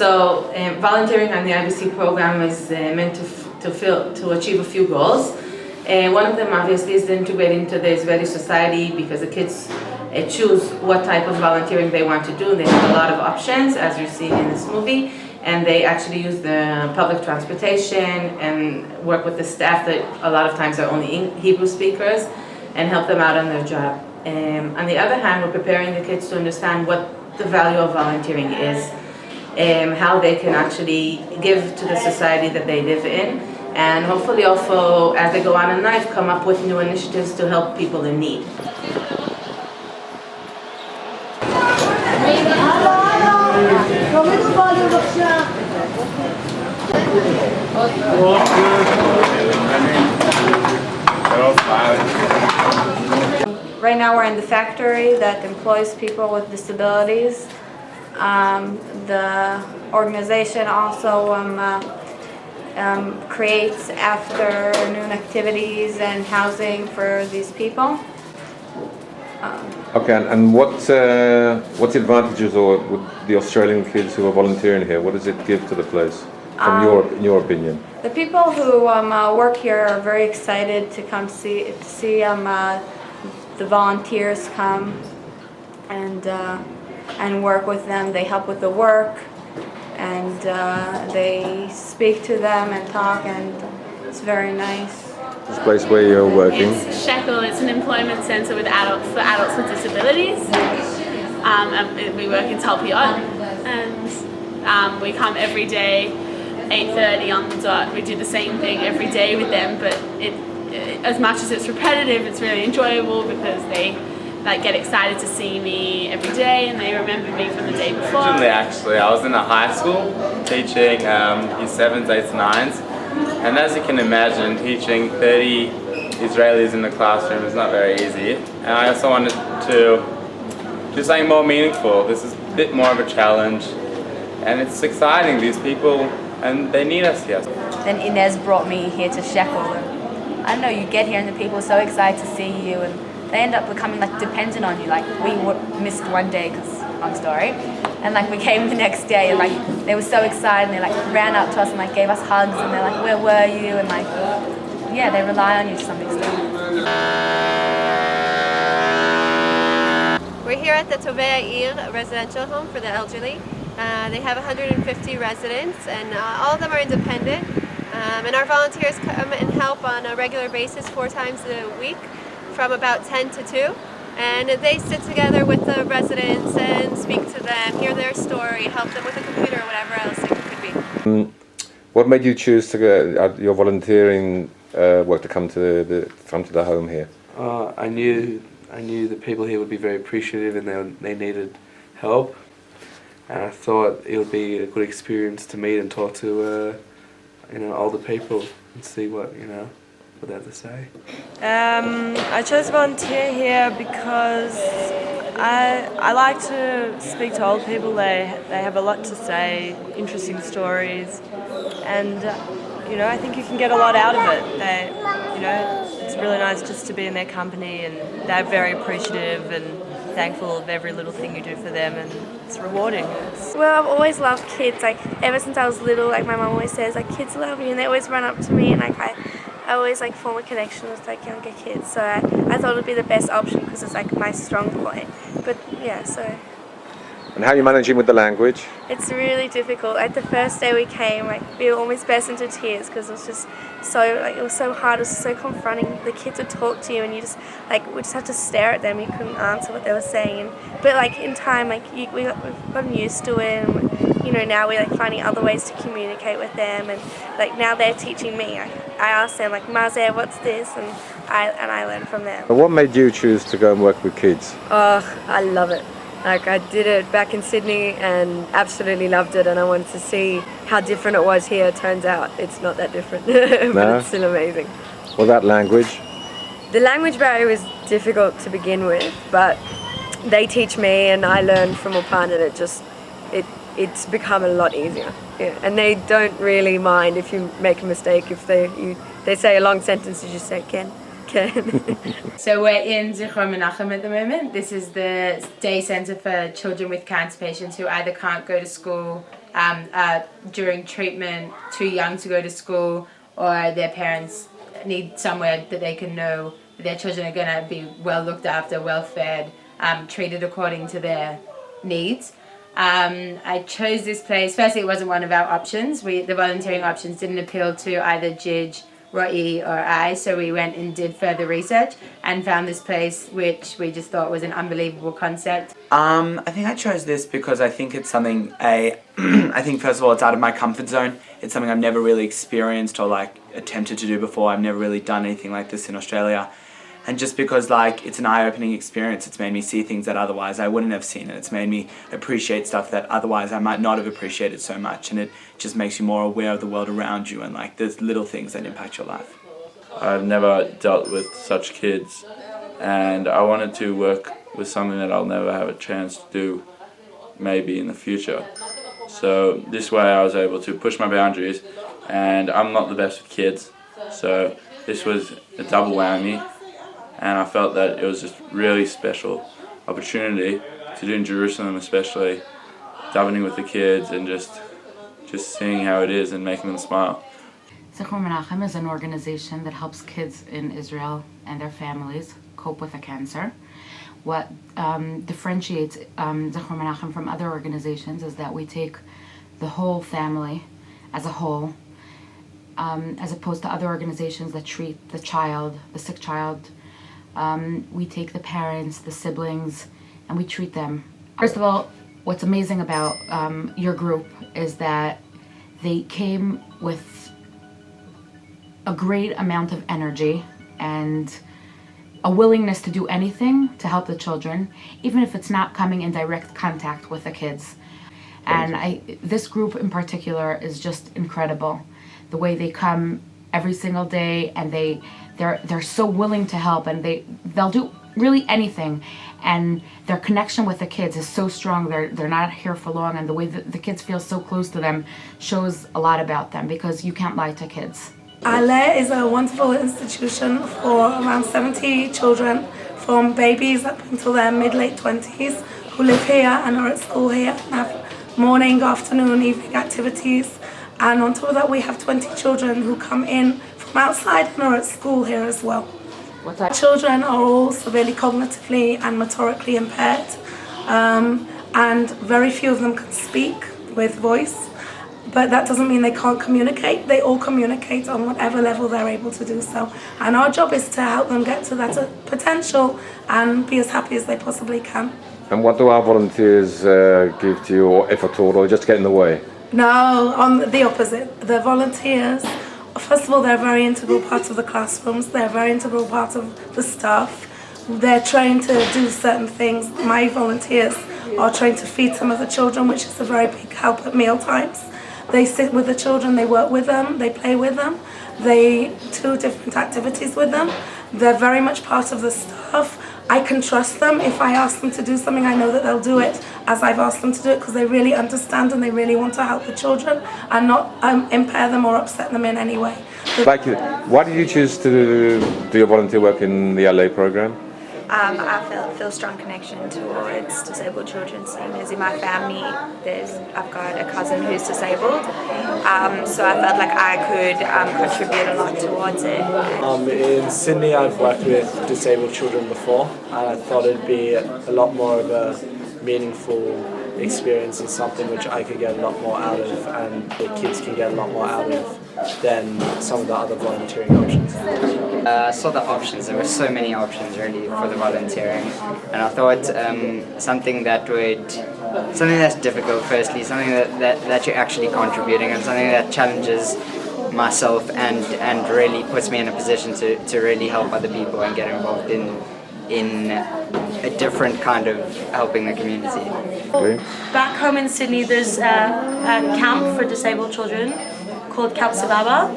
So volunteering on the IBC program is meant to achieve a few goals. One of them obviously is to integrate into the Israeli society because the kids choose what type of volunteering they want to do. They have a lot of options, as you're seeing in this movie, and they actually use the public transportation and work with the staff that a lot of times are only Hebrew speakers and help them out on their job. On the other hand, we're preparing the kids to understand what the value of volunteering is, how they can actually give to the society that they live in, and hopefully also, as they go on in life, come up with new initiatives to help people in need. Right now we're in the factory that employs people with disabilities. The organization also creates afternoon activities and housing for these people. Okay, and what's the advantages or with the Australian kids who are volunteering here? What does it give to the place, from in your opinion? The people who work here are very excited to come see the volunteers come and work with them. They help with the work, and they speak to them and talk, and it's very nice. This place where you're working? It's Shekel. It's an employment centre with adults with disabilities. And we work in Talpiot, and we come every day, 8:30 on the dot. We do the same thing every day with them, but as much as it's repetitive, it's really enjoyable because they get excited to see me every day and they remember me from the day before. Actually, I was in a high school teaching year 7s, 8s, 9s, and as you can imagine, teaching 30 Israelis in the classroom is not very easy. And I also wanted to do something more meaningful. This is a bit more of a challenge, and it's exciting. These people, and they need us here. Then Inez brought me here to Shekel. I don't know, you get here and the people are so excited to see you, and they end up becoming dependent on you. We missed one day because long story, and we came the next day, and they were so excited, and they ran up to us and gave us hugs, and they're like, where were you? And yeah, they rely on you to some extent. We're here at the Tovei Ir residential home for the elderly. They have 150 residents, and all of them are independent. And our volunteers come and help on a regular basis 4 times a week from about 10 to 2. And they sit together with the residents and speak to them, hear their story, help them with a computer or whatever else it could be. What made you choose to go, your volunteering work to come to the home here? I knew the people here would be very appreciative and they needed help. And I thought it would be a good experience to meet and talk to older people and see what they have to say. I chose to volunteer here because I like to speak to old people. They have a lot to say, interesting stories, and I think you can get a lot out of it. It's really nice just to be in their company, and they're very appreciative and thankful of every little thing you do for them, and it's rewarding. Well, I've always loved kids. Ever since I was little, my mum always says, kids love you, and they always run up to me, and I always form a connection with younger kids. So I thought it would be the best option because it's my strong point. But yeah, so. And how are you managing with the language? It's really difficult. The first day we came, we almost burst into tears because it was just so it was so hard. It was so confronting. The kids would talk to you, and you just we just had to stare at them. You couldn't answer what they were saying. But in time, we've gotten used to it. And, now we're finding other ways to communicate with them, and now they're teaching me. I ask them Mazeh, what's this, and I learn from them. What made you choose to go and work with kids? Oh, I love it. I did it back in Sydney and absolutely loved it, and I wanted to see how different it was here. Turns out it's not that different, but it's still amazing. Well, that language? The language barrier was difficult to begin with, but they teach me and I learn from Ulpan, and it's become a lot easier. Yeah. And they don't really mind if you make a mistake. If they say a long sentence, you just say Ken. So we're in Zichron Menachem at the moment. This is the day centre for children with cancer patients who either can't go to school during treatment too young to go to school, or their parents need somewhere that they can know that their children are going to be well looked after, well fed, treated according to their needs. I chose this place. Firstly, it wasn't one of our options. The volunteering options didn't appeal to either Jij, Roi or I, so we went and did further research and found this place which we just thought was an unbelievable concept. I think I chose this because I think it's something I think first of all it's out of my comfort zone. It's something I've never really experienced or like attempted to do before. I've never really done anything like this in Australia. And just because like it's an eye-opening experience, it's made me see things that otherwise I wouldn't have seen, and it's made me appreciate stuff that otherwise I might not have appreciated so much, and it just makes you more aware of the world around you and like there's little things that impact your life. I've never dealt with such kids, and I wanted to work with something that I'll never have a chance to do maybe in the future. So this way I was able to push my boundaries, and I'm not the best with kids, so this was a double whammy. And I felt that it was just really special opportunity to do in Jerusalem, especially davening with the kids and just seeing how it is and making them smile. Zichron Menachem is an organization that helps kids in Israel and their families cope with a cancer. What differentiates Zichron Menachem from other organizations is that we take the whole family as a whole, as opposed to other organizations that treat the child, the sick child. We take the parents, the siblings, and we treat them. First of all, what's amazing about your group is that they came with a great amount of energy and a willingness to do anything to help the children, even if it's not coming in direct contact with the kids. And this group in particular is just incredible. The way they come every single day, and they're so willing to help, and they'll do really anything, and their connection with the kids is so strong. They're not here for long, and the way that the kids feel so close to them shows a lot about them, because you can't lie to kids. Ale is a wonderful institution for around 70 children, from babies up until their mid-late 20s, who live here and are at school here and have morning, afternoon, evening activities. And on top of that, we have 20 children who come in from outside and are at school here as well. Children are all severely cognitively and motorically impaired, and very few of them can speak with voice. But that doesn't mean they can't communicate. They all communicate on whatever level they're able to do so. And our job is to help them get to that potential and be as happy as they possibly can. And what do our volunteers give to you, or if at all, or just get in the way? No, on the opposite. The volunteers, first of all, they're a very integral part of the classrooms. They're a very integral part of the staff. They're trained to do certain things. My volunteers are trained to feed some of the children, which is a very big help at meal times. They sit with the children, they work with them, they play with them, they do different activities with them. They're very much part of the staff. I can trust them. If I ask them to do something, I know that they'll do it as I've asked them to do it, because they really understand and they really want to help the children and not impair them or upset them in any way. Like, why did you choose to do your volunteer work in the LA program? I feel a strong connection towards disabled children, seeing as in my family I've got a cousin who's disabled, so I felt like I could contribute a lot towards it. In Sydney I've worked with disabled children before, and I thought it'd be a lot more of a meaningful experience and something which I could get a lot more out of, and the kids can get a lot more out of than some of the other volunteering options. I saw the options. There were so many options really for the volunteering, and I thought something that's difficult firstly, something that you're actually contributing, and something that challenges myself and really puts me in a position to really help other people and get involved in a different kind of helping the community. Back home in Sydney there's a camp for disabled children called Camp Sababa,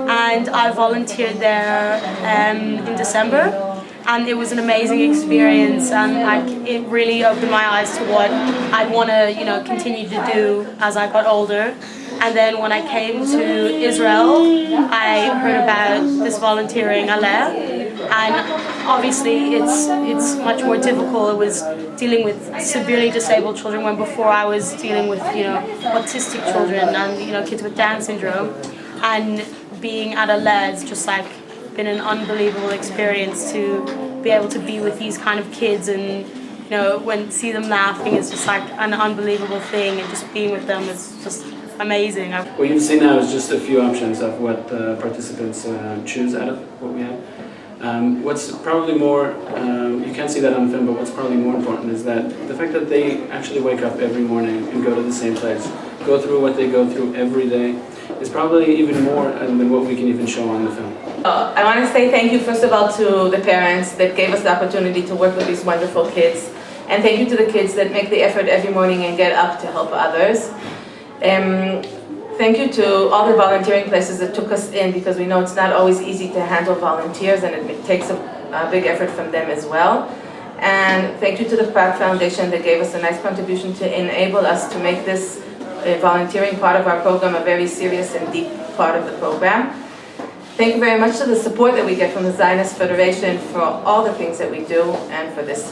and I volunteered there in December, and it was an amazing experience, and it really opened my eyes to what I'd want to continue to do as I got older. And then when I came to Israel, I heard about this volunteering aleh, and obviously it's much more difficult. It was dealing with severely disabled children when before I was dealing with, autistic children and, kids with Down syndrome. And being at a LED's just like been an unbelievable experience to be able to be with these kind of kids and, when see them laughing is just like an unbelievable thing, and just being with them is just amazing. What you've seen now is just a few options of what participants choose out of what we have. What's probably more, you can't see that on film, but what's probably more important is that the fact that they actually wake up every morning and go to the same place, go through what they go through every day, is probably even more than what we can even show on the film. I want to say thank you first of all to the parents that gave us the opportunity to work with these wonderful kids, and thank you to the kids that make the effort every morning and get up to help others. Thank you to all the volunteering places that took us in, because we know it's not always easy to handle volunteers, and it takes a big effort from them as well. And thank you to the Pratt Foundation that gave us a nice contribution to enable us to make this volunteering part of our program a very serious and deep part of the program. Thank you very much to the support that we get from the Zionist Federation for all the things that we do, and for this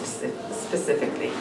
specifically.